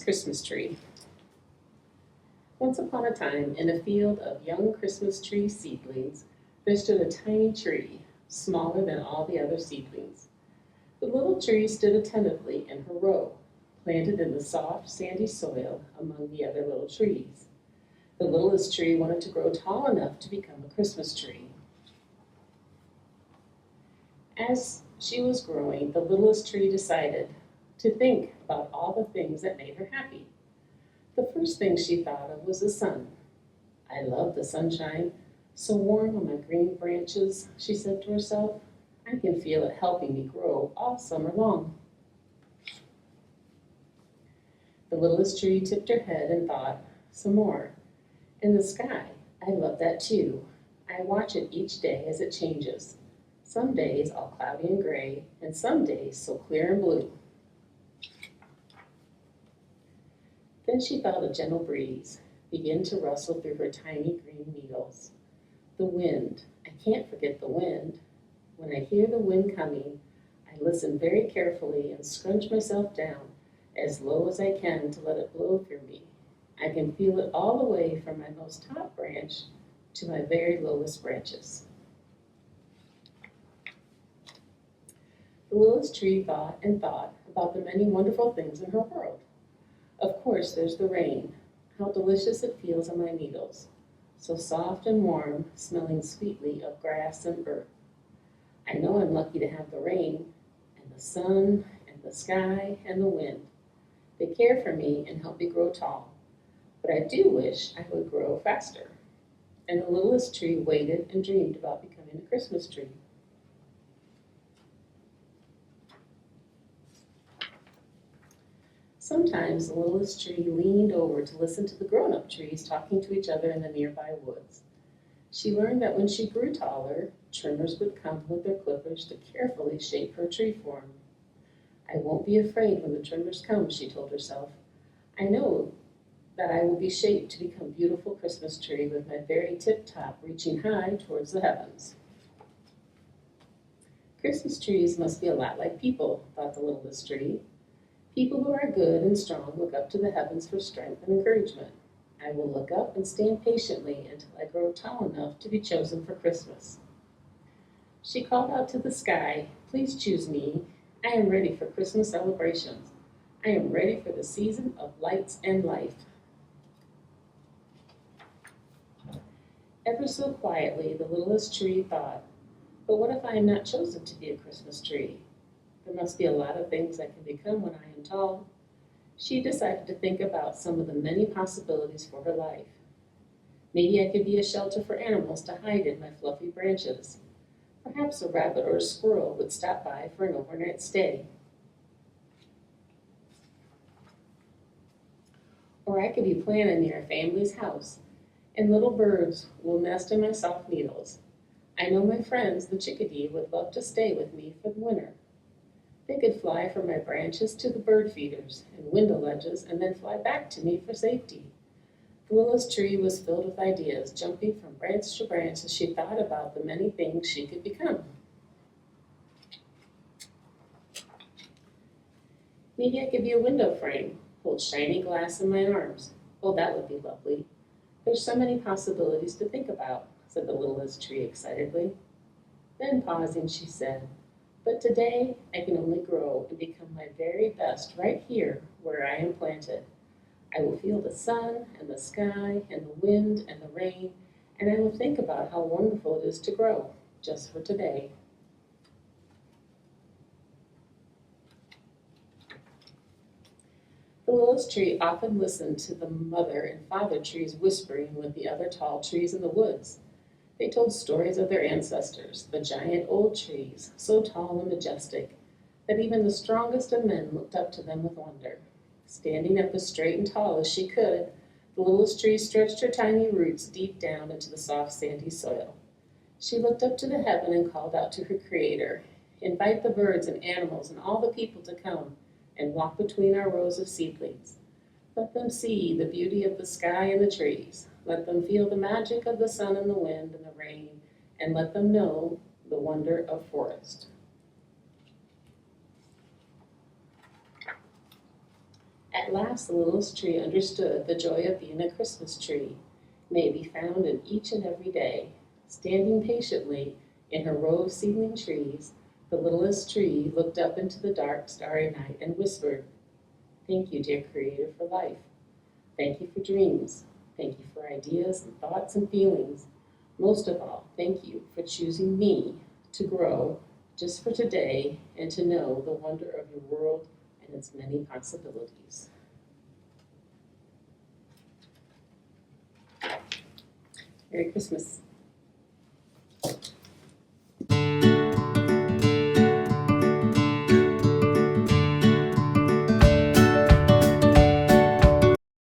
Christmas Tree. Once upon a time, in a field of young Christmas tree seedlings, there stood a tiny tree, smaller than all the other seedlings. The little tree stood attentively in her row, planted in the soft, sandy soil among the other little trees. The littlest tree wanted to grow tall enough to become a Christmas tree. As she was growing, the littlest tree decided to think about all the things that made her happy. The first thing she thought of was the sun. "I love the sunshine, so warm on my green branches," she said to herself. "I can feel it helping me grow all summer long." The littlest tree tipped her head and thought some more. "And the sky, I love that too. I watch it each day as it changes. Some days all cloudy and gray, and some days so clear and blue." Then she felt a gentle breeze begin to rustle through her tiny green needles. The wind, I can't forget the wind. When I hear the wind coming, I listen very carefully and scrunch myself down as low as I can to let it blow through me. I can feel it all the way from my most top branch to my very lowest branches. The littlest tree thought and thought about the many wonderful things in her world. Of course, there's the rain. How delicious it feels on my needles. So soft and warm, smelling sweetly of grass and earth. I know I'm lucky to have the rain, and the sun, and the sky, and the wind. They care for me and help me grow tall. But I do wish I would grow faster. And the littlest tree waited and dreamed about becoming a Christmas tree. Sometimes the littlest tree leaned over to listen to the grown-up trees talking to each other in the nearby woods. She learned that when she grew taller, trimmers would come with their clippers to carefully shape her tree form. "I won't be afraid when the trimmers come," she told herself. "I know that I will be shaped to become a beautiful Christmas tree with my very tip-top reaching high towards the heavens." Christmas trees must be a lot like people, thought the littlest tree. People who are good and strong look up to the heavens for strength and encouragement. I will look up and stand patiently until I grow tall enough to be chosen for Christmas. She called out to the sky, "Please choose me. I am ready for Christmas celebrations. I am ready for the season of lights and life." Ever so quietly, the littlest tree thought, "But what if I am not chosen to be a Christmas tree? There must be a lot of things I can become when I am tall." She decided to think about some of the many possibilities for her life. Maybe I could be a shelter for animals to hide in my fluffy branches. Perhaps a rabbit or a squirrel would stop by for an overnight stay. Or I could be planted near a family's house, and little birds will nest in my soft needles. I know my friends, the chickadee, would love to stay with me for the winter. They could fly from my branches to the bird feeders and window ledges and then fly back to me for safety. The littlest tree was filled with ideas, jumping from branch to branch as she thought about the many things she could become. Maybe I could be a window frame, hold shiny glass in my arms. Oh, that would be lovely. There's so many possibilities to think about, said the littlest tree excitedly. Then pausing, she said, "But today I can only grow and become my very best right here where I am planted. I will feel the sun and the sky and the wind and the rain, and I will think about how wonderful it is to grow, just for today." The littlest tree often listened to the mother and father trees whispering with the other tall trees in the woods. They told stories of their ancestors, the giant old trees, so tall and majestic that even the strongest of men looked up to them with wonder. Standing up as straight and tall as she could, the littlest tree stretched her tiny roots deep down into the soft sandy soil. She looked up to the heaven and called out to her Creator, "Invite the birds and animals and all the people to come and walk between our rows of seedlings. Let them see the beauty of the sky and the trees. Let them feel the magic of the sun and the wind and the rain, and let them know the wonder of forest." At last the littlest tree understood the joy of being a Christmas tree. May be found in each and every day. Standing patiently in her row of seedling trees, the littlest tree looked up into the dark, starry night and whispered, "Thank you, dear Creator, for life. Thank you for dreams. Thank you for ideas and thoughts and feelings. Most of all, thank you for choosing me to grow just for today and to know the wonder of your world and its many possibilities." Merry Christmas.